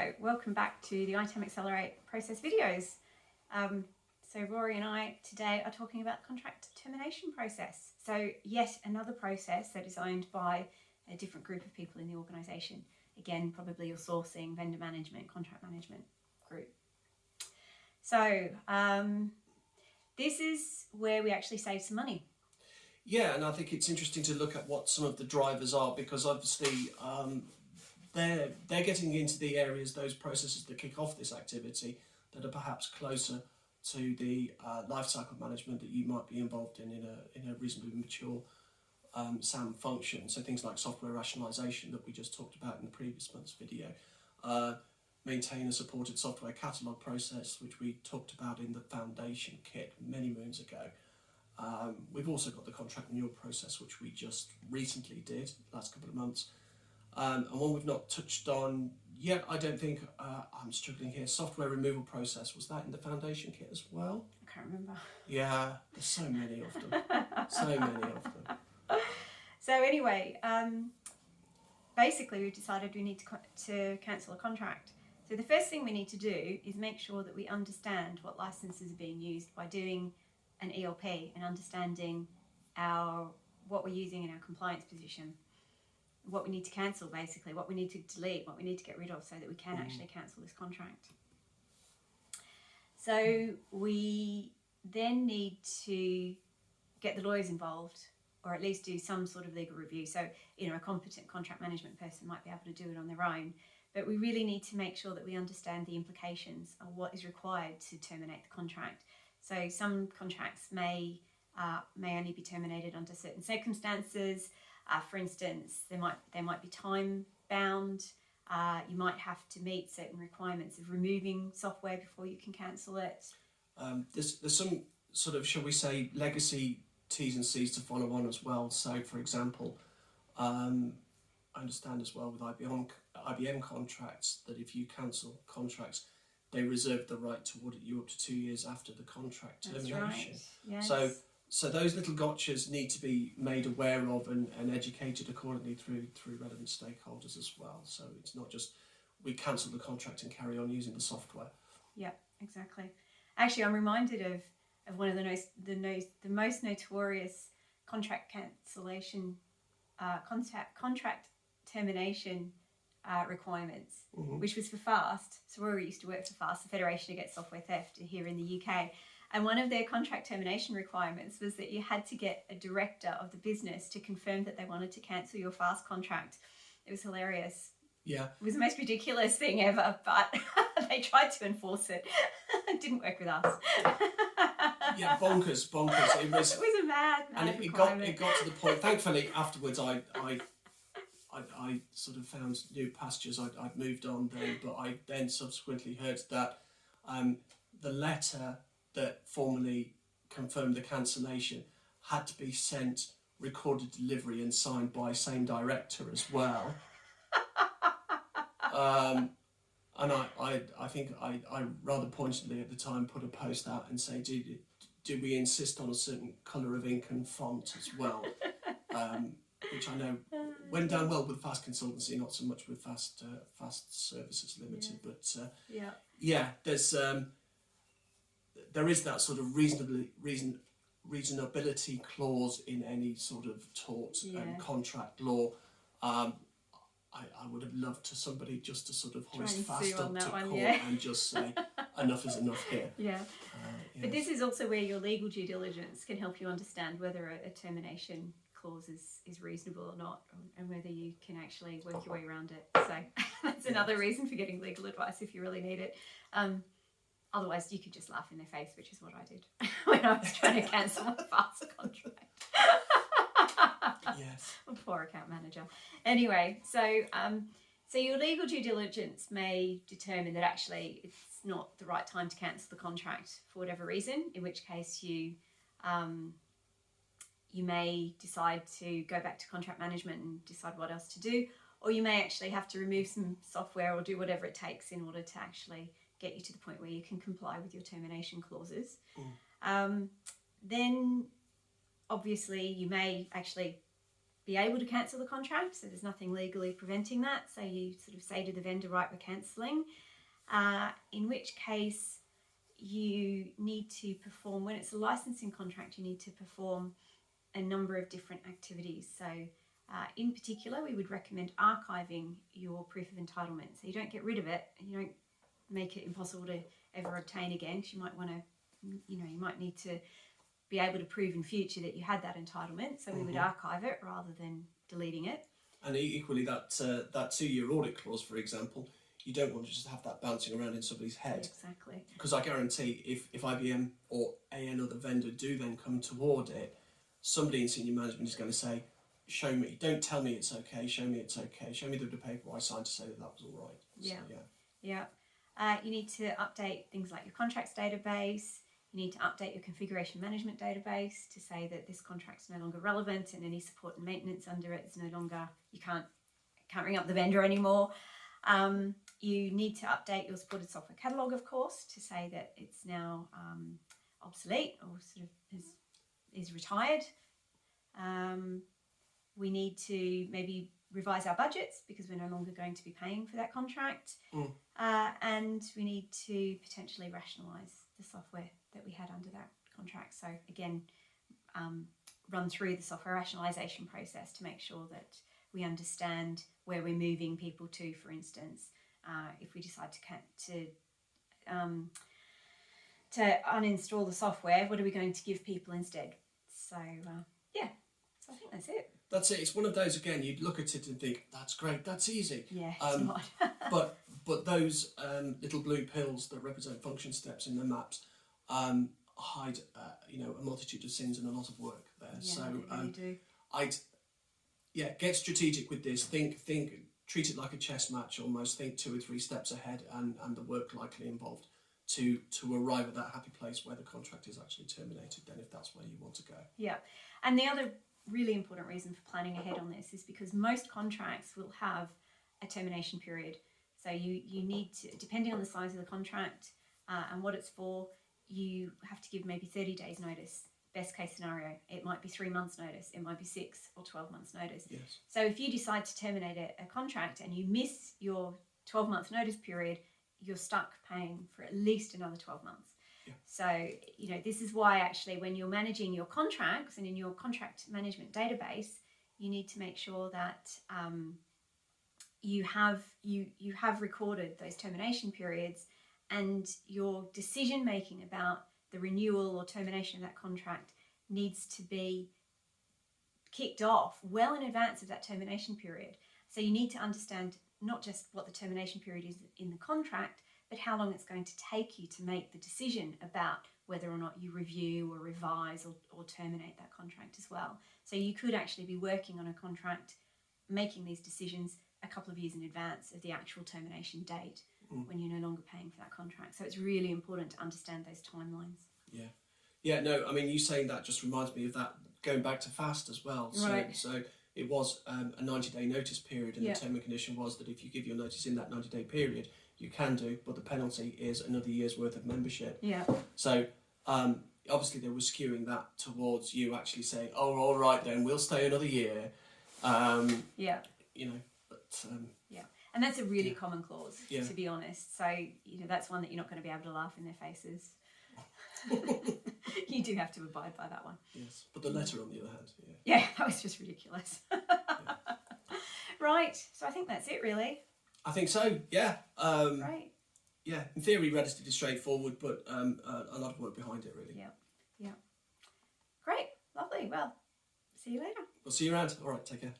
So welcome back to the ITAM Accelerate process videos. So Rory and I today are talking about the contract termination process. So yet another process that is owned by a different group of people in the organisation. Again, probably your sourcing, vendor management, contract management group. So this is where we actually save some money. Yeah, and I think it's interesting to look at what some of the drivers are, because obviously they're getting into the areas, those processes that kick off this activity that are perhaps closer to the lifecycle management that you might be involved in a reasonably mature SAM function. So things like software rationalization that we just talked about in the previous month's video, maintain a supported software catalog process, which we talked about in the foundation kit many moons ago. We've also got the contract renewal process, which we just recently did, last couple of months. And one we've not touched on yet, I don't think, I'm struggling here, software removal process, was that in the foundation kit as well? I can't remember. Yeah, there's so many of them, so many of them. So anyway, basically we've decided we need to cancel a contract. So the first thing we need to do is make sure that we understand what licenses are being used by doing an ELP and understanding what we're using in our compliance position, what we need to cancel, basically, what we need to delete, what we need to get rid of, so that we can actually cancel this contract. So we then need to get the lawyers involved, or at least do some sort of legal review. So, a competent contract management person might be able to do it on their own, but we really need to make sure that we understand the implications of what is required to terminate the contract. So some contracts may only be terminated under certain circumstances. For instance, they might be time bound. You might have to meet certain requirements of removing software before you can cancel it. There's some sort of, shall we say, legacy T's and C's to follow on as well. So, for example, I understand as well with IBM contracts that if you cancel contracts, they reserve the right to audit you up to 2 years after the contract termination. That's right. Yes. So those little gotchas need to be made aware of and educated accordingly through relevant stakeholders as well. So it's not just we cancel the contract and carry on using the software. Yeah, exactly. Actually, I'm reminded of one of the most notorious contract cancellation, contract termination requirements, which was for FAST. So Rory used to work for FAST, the Federation Against Software Theft here in the UK. And one of their contract termination requirements was that you had to get a director of the business to confirm that they wanted to cancel your FAST contract. It was hilarious. Yeah. It was the most ridiculous thing ever, but they tried to enforce it. It didn't work with us. Yeah, bonkers. It was a mad and it got to the point. Thankfully, afterwards, I sort of found new pastures. I'd moved on then, but I then subsequently heard that the letter that formally confirmed the cancellation had to be sent, recorded delivery, and signed by same director as well. And I think I rather pointedly at the time put a post out and say, do we insist on a certain colour of ink and font as well? Which I know went down well with Fast Consultancy, not so much with Fast Services Limited. Yeah. But there is that sort of reasonability clause in any sort of tort and contract law. I would have loved somebody just to sort of hoist Fast up to court and just say enough is enough here. Yeah. Yes. But this is also where your legal due diligence can help you understand whether a termination clause is reasonable or not, and whether you can actually work your way around it. So that's another reason for getting legal advice if you really need it. Otherwise, you could just laugh in their face, which is what I did when I was trying to cancel my FAST contract. Yes. Poor account manager. Anyway, so your legal due diligence may determine that actually it's not the right time to cancel the contract for whatever reason, in which case you may decide to go back to contract management and decide what else to do, or you may actually have to remove some software or do whatever it takes in order to actually get you to the point where you can comply with your termination clauses. Then obviously you may actually be able to cancel the contract, so there's nothing legally preventing that. So you sort of say to the vendor, right, we're cancelling. In which case you need to perform, when it's a licensing contract, you need to perform a number of different activities. So in particular, we would recommend archiving your proof of entitlement. So you don't get rid of it and you don't make it impossible to ever obtain again, because you might want to, you might need to be able to prove in future that you had that entitlement. So we would archive it rather than deleting it. And equally, that 2-year audit clause, for example, you don't want to just have that bouncing around in somebody's head. Exactly. Because I guarantee if IBM or another vendor do then come to audit, somebody in senior management is going to say, show me, don't tell me it's okay, show me it's okay, show me the paper I signed to say that was all right. Yeah. So, yeah. You need to update things like your contracts database. You need to update your configuration management database to say that this contract's no longer relevant and any support and maintenance under it is no longer, you can't ring up the vendor anymore. You need to update your supported software catalogue, of course, to say that it's now obsolete or sort of is retired. We need to maybe revise our budgets because we're no longer going to be paying for that contract. And we need to potentially rationalise the software that we had under that contract. So again, run through the software rationalisation process to make sure that we understand where we're moving people to, for instance. If we decide to uninstall the software, what are we going to give people instead? So so I think that's it. That's it. It's one of those, again, you'd look at it and think, that's great, that's easy. Yeah, it's not. but those little blue pills that represent function steps in the maps hide a multitude of sins and a lot of work there. Yeah, So they really do. Get strategic with this. Think, treat it like a chess match almost. Think 2 or 3 steps ahead and the work likely involved to arrive at that happy place where the contract is actually terminated, then, if that's where you want to go. Yeah. And the other really important reason for planning ahead on this is because most contracts will have a termination period. So you need to, depending on the size of the contract and what it's for, you have to give maybe 30 days notice. Best case scenario, it might be 3 months notice, it might be 6 or 12 months notice. Yes. So if you decide to terminate a contract and you miss your 12 month notice period, you're stuck paying for at least another 12 months. Yeah. So, this is why actually when you're managing your contracts and in your contract management database, you need to make sure that you have recorded those termination periods, and your decision making about the renewal or termination of that contract needs to be kicked off well in advance of that termination period. So you need to understand not just what the termination period is in the contract, but how long it's going to take you to make the decision about whether or not you review or revise or terminate that contract as well. So you could actually be working on a contract, making these decisions a couple of years in advance of the actual termination date when you're no longer paying for that contract. So it's really important to understand those timelines. Yeah, no, I mean, you saying that just reminds me of that, going back to FAST as well. Right. So it was a 90-day notice period, and the term and condition was that if you give your notice in that 90-day period, you can do, but the penalty is another year's worth of membership. Yeah. So obviously they were skewing that towards you actually saying, oh, all right then, we'll stay another year. Yeah. Yeah. And that's a really common clause, Yeah. to be honest. So, that's one that you're not going to be able to laugh in their faces. You do have to abide by that one. Yes, but the letter on the other hand, Yeah, that was just ridiculous. Right, so I think that's it really. I think so, yeah. Right. Yeah, in theory relatively straightforward, but a lot of work behind it really. Yeah. Great, lovely. Well, see you later. We'll see you around. All right, take care.